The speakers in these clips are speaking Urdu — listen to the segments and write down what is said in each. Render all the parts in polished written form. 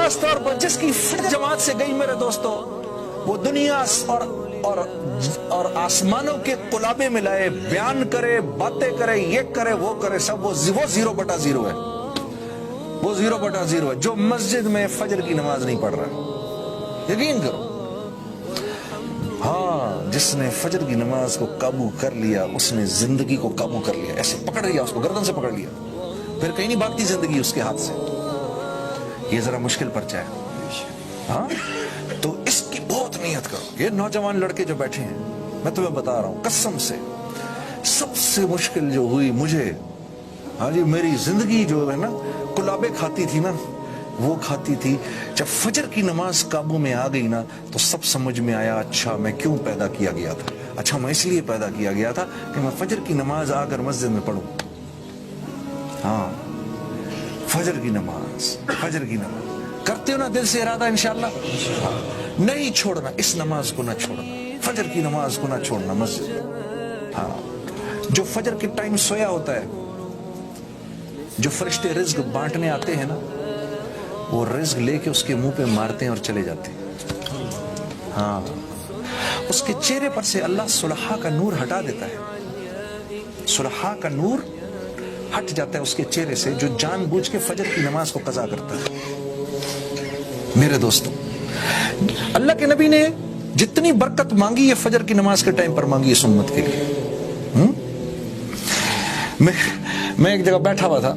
خاص طور پر جس کی فجر جماعت سے گئی میرے دوستو، وہ دنیا اور آسمانوں کے قلابے میں لائے، بیان کرے، باتیں کرے، یہ کرے، وہ کرے، سب وہ 0/0 ہے۔ وہ 0/0 ہے جو مسجد میں فجر کی نماز نہیں پڑھ رہا، یقین کرو۔ ہاں، جس نے فجر کی نماز کو قابو کر لیا اس نے زندگی کو قابو کر لیا، ایسے پکڑ لیا اس کو، گردن سے پکڑ لیا، پھر کہیں نہیں بھاگتی زندگی اس کے ہاتھ سے۔ یہ ذرا مشکل پرچہ ہے، ہاں، تو اس کی بہت نیت کرو۔ یہ نوجوان لڑکے جو بیٹھے ہیں، میں تمہیں بتا رہا ہوں قسم سے، سب سے مشکل جو ہوئی مجھے، ہاں جی، میری زندگی جو ہے نا قلابے کھاتی تھی نا، وہ کھاتی تھی جب فجر کی نماز قابو میں آ گئی نا، تو سب سمجھ میں آیا، اچھا میں کیوں پیدا کیا گیا تھا، اچھا میں اس لیے پیدا کیا گیا تھا کہ میں فجر کی نماز آ کر مسجد میں پڑھوں۔ ہاں، فجر کی نماز کرتے ہو نا دل سے ارادہ انشاءاللہ، نہیں چھوڑنا، اس نماز کو نہ چھوڑنا، فجر کی نماز کو نہ چھوڑنا مسجد۔ ہاں، جو فجر کے ٹائم سویا ہوتا ہے، جو فرشتے رزق بانٹنے آتے ہیں نا، وہ رزق لے کے اس کے منہ پہ مارتے ہیں اور چلے جاتے ہیں۔ ہاں، اس کے چہرے پر سے اللہ صلحاء کا نور ہٹا دیتا ہے، صلحاء کا نور ہٹ جاتا ہے اس کے چہرے سے، جو جان بوجھ کے فجر کی نماز کو قضا کرتا ہے۔ میرے دوستو، اللہ کے نبی نے جتنی برکت مانگی ہے فجر کی نماز کے ٹائم پر مانگی اس امت کے لیے۔ میں ایک جگہ بیٹھا ہوا تھا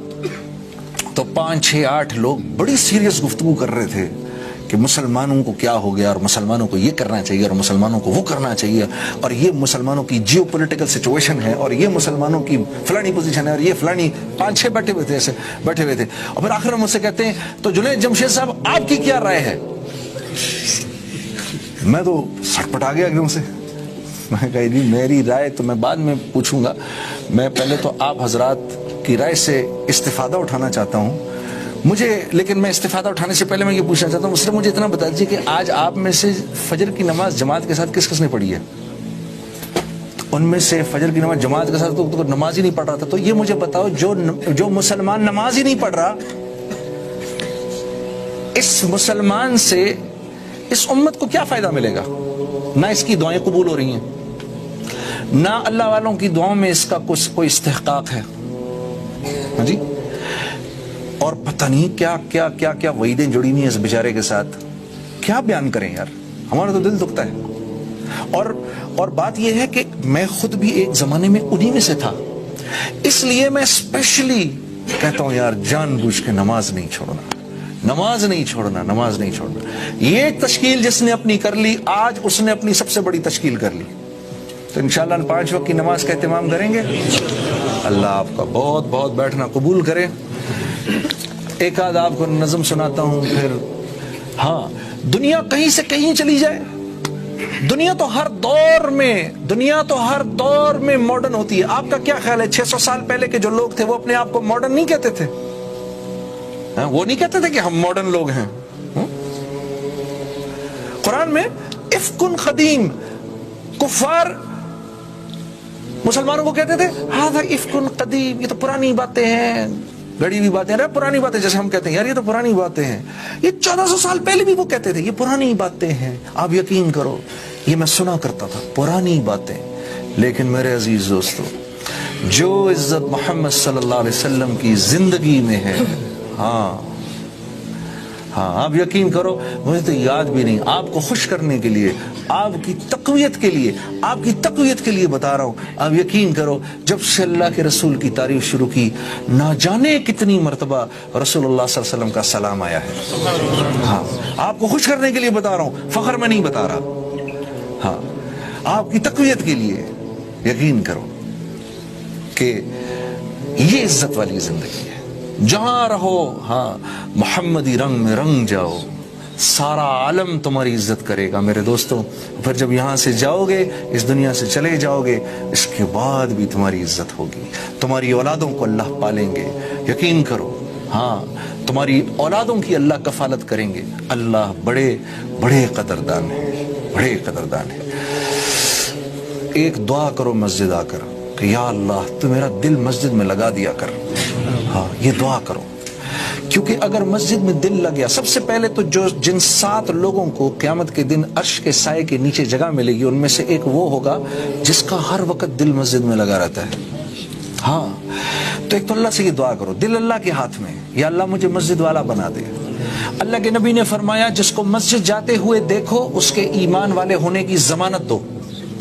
تو 5 6 8 لوگ بڑی سیریس گفتگو کر رہے تھے کہ مسلمانوں کو کیا ہو گیا، اور مسلمانوں کو یہ کرنا چاہیے، اور مسلمانوں کو وہ کرنا چاہیے، اور یہ مسلمانوں کی جیو پولیٹیکل سچویشن ہے، اور یہ مسلمانوں کی فلانی پوزیشن ہے، اور یہ فلانی 5 6 بیٹھے ہوئے تھے، اور پھر آخر میں مجھ سے کہتے ہیں تو جنید جمشید صاحب آپ کی کیا رائے ہے؟ میں تو سٹ پٹا گیا ایک دم سے، میں کہا جی میری رائے تو میں بعد میں پوچھوں گا، میں پہلے تو آپ حضرات کی رائے سے استفادہ اٹھانا چاہتا ہوں لیکن میں استفادہ اٹھانے سے پہلے میں یہ پوچھنا چاہتا ہوں، صرف مجھے اتنا بتا دیجیے کہ آج آپ میں سے فجر کی نماز جماعت کے ساتھ کس کس نے پڑھی ہے؟ ان میں سے فجر کی نماز جماعت کے ساتھ تو نماز ہی نہیں پڑھ رہا تھا، تو یہ مجھے بتاؤ جو مسلمان نماز ہی نہیں پڑھ رہا، اس مسلمان سے اس امت کو کیا فائدہ ملے گا؟ نہ اس کی دعائیں قبول ہو رہی ہیں، نہ اللہ والوں کی دعاؤں میں اس کا کوئی استحقاق ہے، ہاں جی، اور پتہ نہیں کیا کیا کیا کیا وعیدیں جڑی ہوئی ہیں اس بیچارے کے ساتھ، کیا بیان کریں یار، ہمارا تو دل دکھتا ہے۔ اور بات یہ ہے کہ میں خود بھی ایک زمانے میں انہی میں سے تھا، اس لیے میں اسپیشلی کہتا ہوں یار جان بوجھ کے نماز نہیں چھوڑنا، نماز نہیں چھوڑنا، نماز نہیں چھوڑنا۔ یہ تشکیل جس نے اپنی کر لی، آج اس نے اپنی سب سے بڑی تشکیل کر لی، تو انشاءاللہ 5 وقت کی نماز کا اہتمام کریں گے۔ اللہ آپ کا بہت بہت بیٹھنا قبول کرے۔ ایک آدھ آپ کو نظم سناتا ہوں پھر۔ ہاں، دنیا کہیں سے کہیں چلی جائے، دنیا تو ہر دور میں ماڈرن ہوتی ہے۔ آپ کا کیا خیال ہے 600 سال پہلے کے جو لوگ تھے وہ اپنے آپ کو ماڈرن نہیں کہتے تھے؟ وہ نہیں کہتے تھے کہ ہم ماڈرن لوگ ہیں؟ قرآن میں افکن قدیم، کفار مسلمانوں کو کہتے تھے ہاں افکن قدیم، یہ تو پرانی باتیں ہیں، گڑی ہوئی باتیں، پرانی باتیں، جیسے ہم کہتے ہیں یار یہ تو پرانی باتیں ہیں، یہ 1400 سال پہلے بھی وہ کہتے تھے یہ پرانی باتیں ہیں۔ آپ یقین کرو یہ میں سنا کرتا تھا، پرانی باتیں۔ لیکن میرے عزیز دوستو، جو عزت محمد صلی اللہ علیہ وسلم کی زندگی میں ہے، ہاں آپ یقین کرو، مجھے تو یاد بھی نہیں، آپ کو خوش کرنے کے لیے، آپ کی تقویت کے لیے بتا رہا ہوں۔ آپ یقین کرو جب سے اللہ کے رسول کی تعریف شروع کی، نہ جانے کتنی مرتبہ رسول اللہ صلی اللہ علیہ وسلم کا سلام آیا ہے۔ ہاں، آپ کو خوش کرنے کے لیے بتا رہا ہوں، فخر میں نہیں بتا رہا۔ ہاں، آپ کی تقویت کے لیے یقین کرو کہ یہ عزت والی زندگی ہے، جہاں رہو ہاں محمدی رنگ میں رنگ جاؤ، سارا عالم تمہاری عزت کرے گا۔ میرے دوستوں، پھر جب یہاں سے جاؤ گے، اس دنیا سے چلے جاؤ گے، اس کے بعد بھی تمہاری عزت ہوگی، تمہاری اولادوں کو اللہ پالیں گے، یقین کرو۔ ہاں، تمہاری اولادوں کی اللہ کفالت کریں گے۔ اللہ بڑے بڑے قدردان ہیں، بڑے قدردان ہیں۔ ایک دعا کرو مسجد آ کر کہ یا اللہ تو میرا دل مسجد میں لگا دیا کر۔ ہاں، یہ دعا کرو کیونکہ اگر مسجد میں دل لگ گیا، سب سے پہلے تو جن 7 لوگوں کو قیامت کے دن عرش کے سائے کے نیچے جگہ ملے گی، ان میں سے ایک وہ ہوگا جس کا ہر وقت دل مسجد میں لگا رہتا ہے. ہاں، تو ایک تو اللہ سے یہ دعا کرو، دل اللہ کے ہاتھ میں، یا اللہ مجھے مسجد والا بنا دے. اللہ کے نبی نے فرمایا جس کو مسجد جاتے ہوئے دیکھو اس کے ایمان والے ہونے کی ضمانت دو.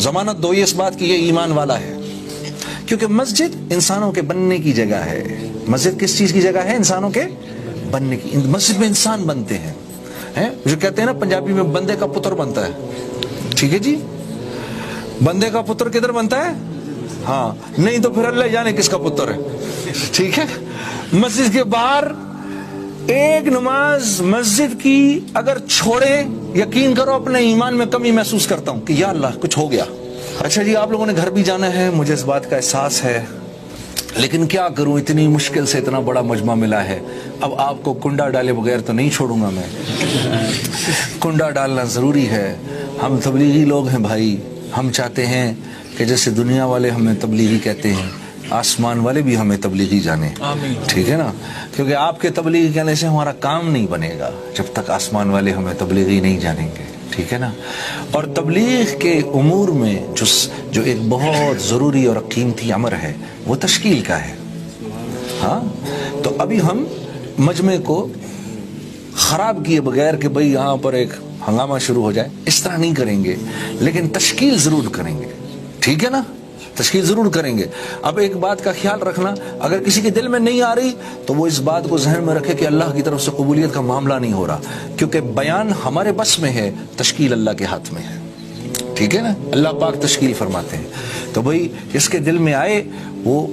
ضمانت دو یہ اس بات کی یہ ایمان والا ہے. کیونکہ مسجد انسانوں کے بننے کی جگہ ہے. مسجد کس چیز کی جگہ ہے؟ انسانوں کے بننے کی. مسجد میں انسان بنتے ہیں، جو کہتے ہیں نا پنجابی میں بندے کا پتر بنتا ہے. ٹھیک ہے جی، بندے کا پتر کدھر بنتا ہے؟ ہاں، نہیں تو پھر اللہ جانے کس کا پتر ہے. ٹھیک ہے، مسجد کے باہر ایک نماز مسجد کی اگر چھوڑے، یقین کرو اپنے ایمان میں کمی محسوس کرتا ہوں کہ یا اللہ کچھ ہو گیا. اچھا جی، آپ لوگوں نے گھر بھی جانا ہے، مجھے اس بات کا احساس ہے، لیکن کیا کروں، اتنی مشکل سے اتنا بڑا مجمع ملا ہے. اب آپ کو کنڈا ڈالے بغیر تو نہیں چھوڑوں گا میں، کنڈا ڈالنا ضروری ہے. ہم تبلیغی لوگ ہیں بھائی، ہم چاہتے ہیں کہ جیسے دنیا والے ہمیں تبلیغی کہتے ہیں، آسمان والے بھی ہمیں تبلیغی جانے. ٹھیک ہے نا، کیونکہ آپ کے تبلیغی کہنے سے ہمارا کام نہیں بنے گا جب تک آسمان والے ہمیں تبلیغی نہیں جانیں گے. ٹھیک ہے نا. اور تبلیغ کے امور میں جو ایک بہت ضروری اور قیمتی امر ہے وہ تشکیل کا ہے. ہاں، تو ابھی ہم مجمع کو خراب کیے بغیر کہ بھئی یہاں پر ایک ہنگامہ شروع ہو جائے، اس طرح نہیں کریں گے، لیکن تشکیل ضرور کریں گے. ٹھیک ہے نا، تشکیل ضرور کریں گے. اب ایک بات کا خیال رکھنا، اگر کسی کے دل میں نہیں آ رہی تو وہ اس بات کو ذہن میں رکھے کہ اللہ کی طرف سے قبولیت کا معاملہ نہیں ہو رہا، کیونکہ بیان ہمارے بس میں ہے، تشکیل اللہ کے ہاتھ میں ہے. ٹھیک ہے نا، اللہ پاک تشکیل فرماتے ہیں. تو بھئی جس کے دل میں آئے وہ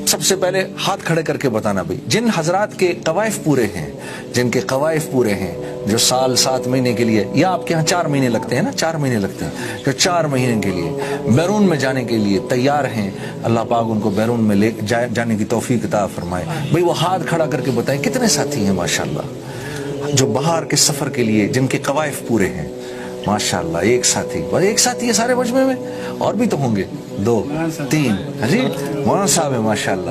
سب سے پہلے ہاتھ کھڑے کر کے بتانا. بھئی جن حضرات کے قوائف پورے ہیں، جن کے قوائف پورے ہیں، جو سال 7 مہینے کے لیے، یا آپ کے ہاں 4 مہینے لگتے ہیں نا، 4 مہینے لگتے ہیں، جو 4 مہینے کے لیے بیرون میں جانے کے لیے تیار ہیں، اللہ پاک ان کو بیرون میں لے جانے کی توفیق عطا فرمائے. بھئی وہ ہاتھ کھڑا کر کے بتائیں کتنے ساتھی ہیں ماشاءاللہ جو باہر کے سفر کے لیے جن کے قوائف پورے ہیں. ماشاءاللہ ایک ساتھی، بس ایک ساتھی ہے سارے مجمع میں، اور بھی تو ہوں گے 2 3. جی مولانا صاحب ہے ماشاءاللہ.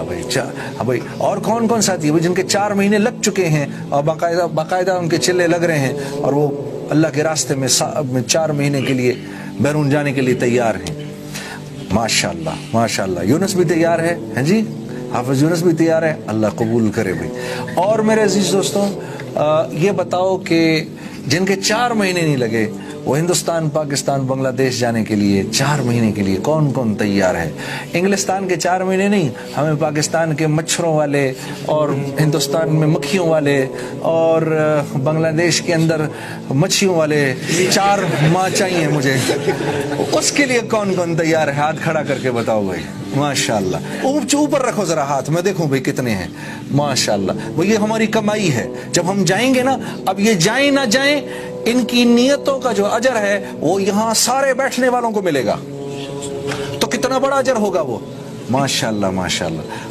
بھائی اور کون کون ساتھی ہے جن کے 4 مہینے لگ چکے ہیں اور باقاعدہ ان کے چلے لگ رہے ہیں اور وہ اللہ کے راستے میں 4 مہینے کے لیے بیرون جانے کے لیے تیار ہیں. ماشاءاللہ ماشاءاللہ. یونس بھی تیار ہے، ہیں جی، حافظ یونس بھی تیار ہے، اللہ قبول کرے. بھائی اور میرے عزیز دوستوں، یہ بتاؤ کہ جن کے 4 مہینے نہیں لگے وہ ہندوستان، پاکستان، بنگلہ دیش جانے کے لیے 4 مہینے کے لیے کون کون تیار ہے؟ انگلستان کے 4 مہینے نہیں، ہمیں پاکستان کے مچھروں والے اور ہندوستان میں مکھیوں والے اور بنگلہ دیش کے اندر مچھیوں والے 4 ماہ چاہیے مجھے. اس کے لیے کون کون تیار ہے؟ ہاتھ کھڑا کر کے بتاؤ بھائی. ماشاءاللہ. اوپر رکھو ذرا ہاتھ، میں دیکھوں بھائی کتنے ہیں. ماشاءاللہ. وہ یہ ہماری کمائی ہے، جب ہم جائیں گے نا، اب یہ جائیں نہ جائیں، ان کی نیتوں کا جو اجر ہے وہ یہاں سارے بیٹھنے والوں کو ملے گا. تو کتنا بڑا اجر ہوگا وہ. ماشاءاللہ ماشاءاللہ.